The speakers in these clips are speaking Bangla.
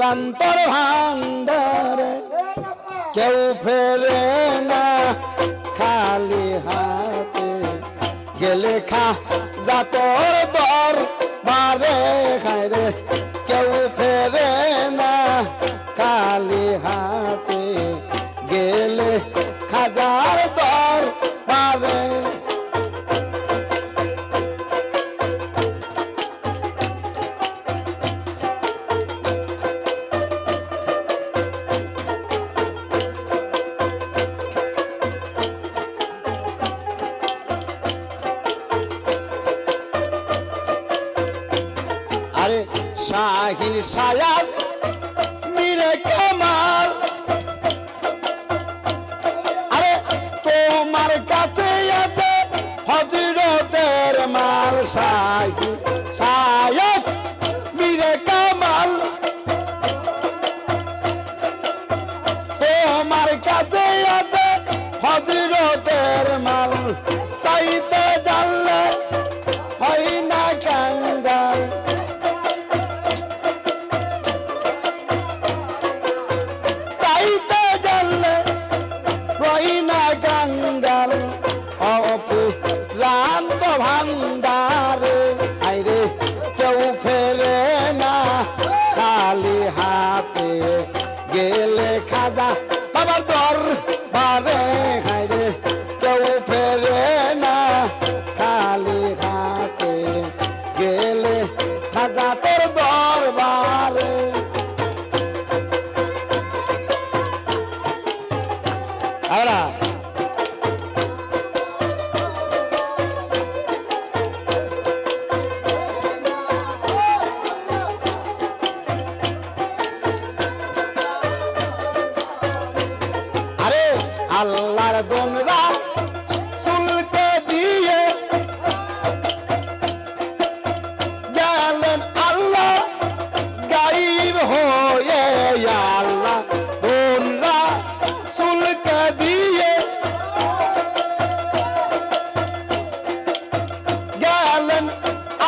পুরান্তর ভান্ডারে কেউ ফেরে না খালি হাতে গেলে খা জাতর দর বারে খায় রে কেউ ফেরে না খালি হাতে গেলে খাজার দর বারে শাহিন সায়াদ মিরে কামাল আরে তোমার কাছে আছে হযরতের মাল শাহিন সায়াদ মিরে কামাল তোমার কাছে আছে হযরতের মাল চাইতে জানলে হয় না কাঙ্গাল ভান্ডারে আইরে কেউ ফেরে না খালি হাতে গেলে খাজা বাবার দর বারে খাইরে কেউ ফেরে না খালি হাতে গেলে খাজা তোর দরবারে আরা আল্লাহর দোনরা সুলকে দিয়ে গেলেন আল্লাহ গায়েব হয়ে আল্লাহ দোনরা সুলকে দিয়ে গেলেন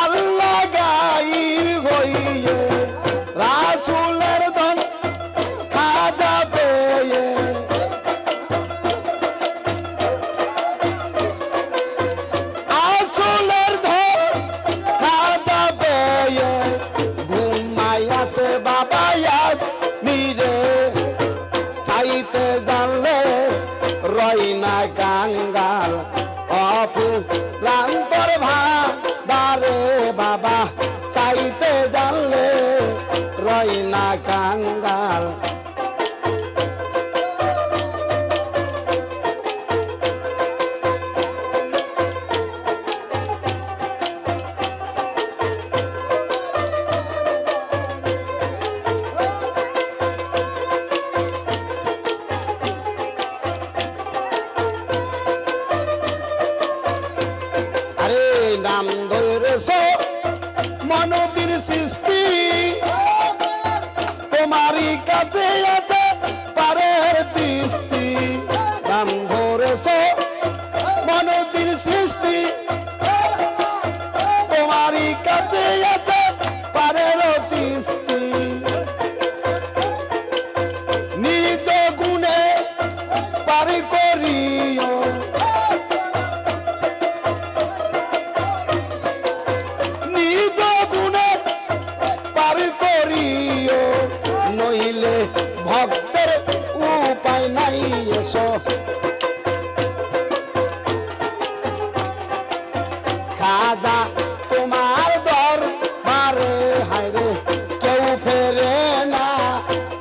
আল্লাহ গায়েব হয়ে রাসূলের দন খাজা পেয়ে চাইতে জানলে রই না কাঙ্গাল অপুরান্তর ভান্ডারে বাবা চাইতে জানলে রই না কাঙ্গাল নাম ধরেছ মনদির সৃষ্টি তোমারই কাছে আছে পারের তিস্তি নাম ধরেছ মনদির সৃষ্টি তোমারই কাছে আছে পারের তিস্তি নিজ গুণে পারি করিও নইলে ভক্তের উপায় নাই এসো খাজা তোমার দরবারে হায়রে কেউ ফেরে না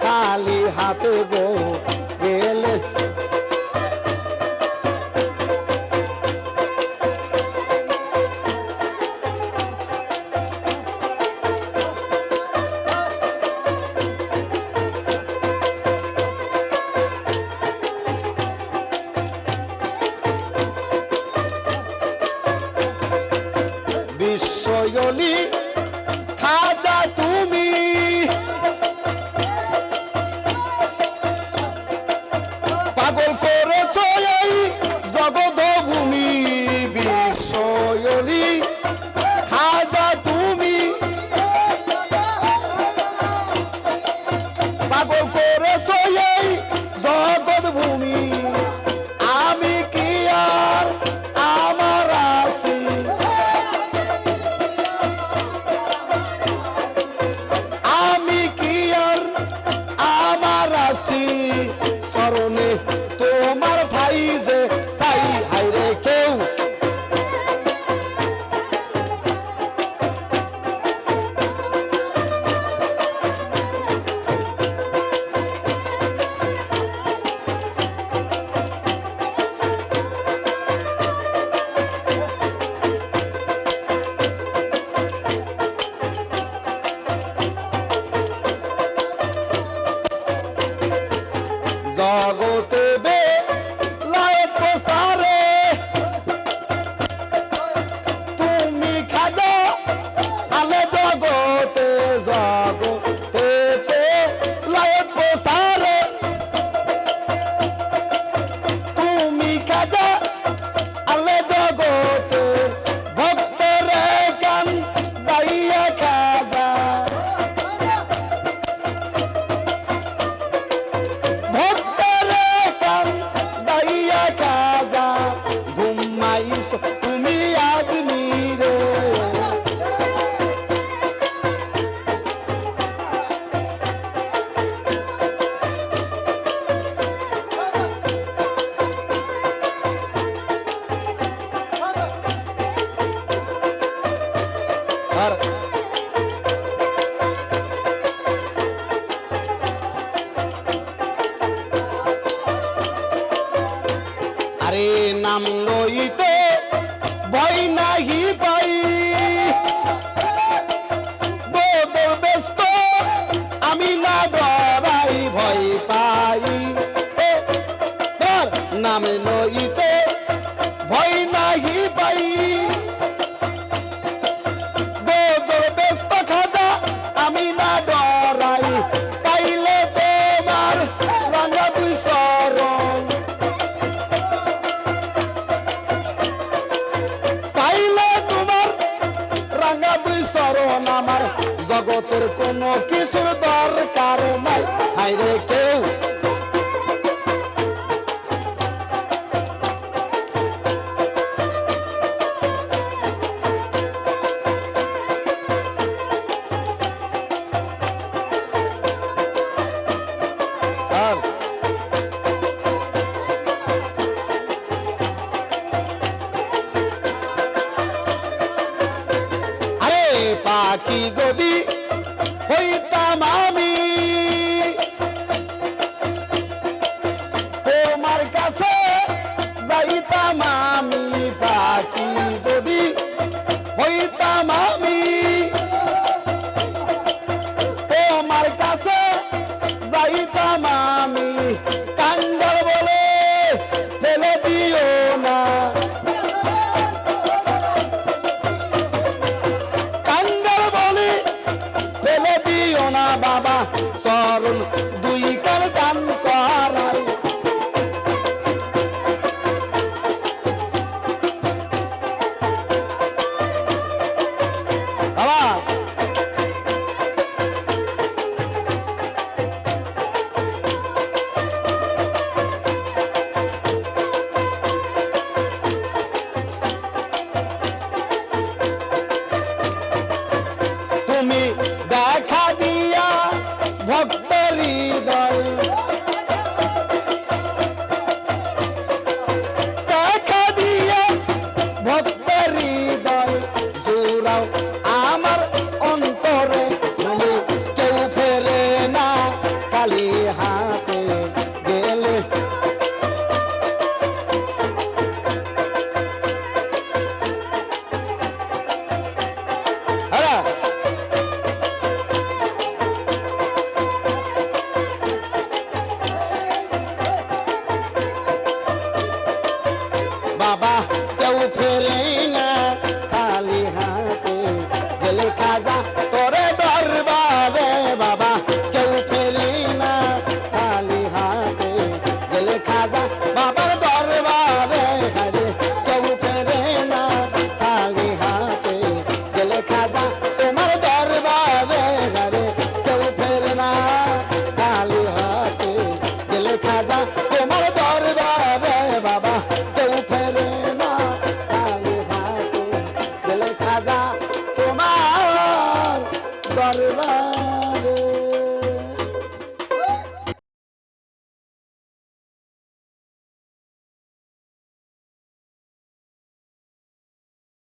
খালি হাতে গো গেলে বিশ্বজনী খাজা তুমি পাগল করেছো এই জগৎ ভূমি আমি কি আর আমার আছি আমি কি আর আমার আছি স্মরণে তোমার ভাই যে চাই হাইরে কেউ জগতে বেলায় প্রসারে তুমি খাজা আলে জগতে জগতে বেলায় প্রসারে তুমি খাজা আলে জগতে ভক্তের গান গাইয়া খাজা তুমি আদমি রে আর আরে নাম লইতে ভয় নাহি পাই বদল ব্যস্ত আমি না ডরাই ভয় পাই নাম লইতে ভয় নাহি পাই বদল ব্যস্ত খাজা আমি না ডরাই পাইলে তোমার রাঙা দুই চরণ আমার জগতের কোনো কিছুর দরকার নাই হাইরে কেউ পাখি যদি হইতাম আমি তোমার কাছে যাইতাম আমি পাখি যদি হইতাম আমি তোমার কাছে যাইতাম আমি কাঙ্গাল বলে ফেলে দিও না বাবা চরণ দুই কাল দান করাই বাবা তুমি দেখা দিয়া ভক্তের হৃদয় দেখা দিয়া ভক্তের হৃদয় জোড়াও আমার অন্তরে তুমি কেউ ফেরে না খালি হাতে গেলে আমার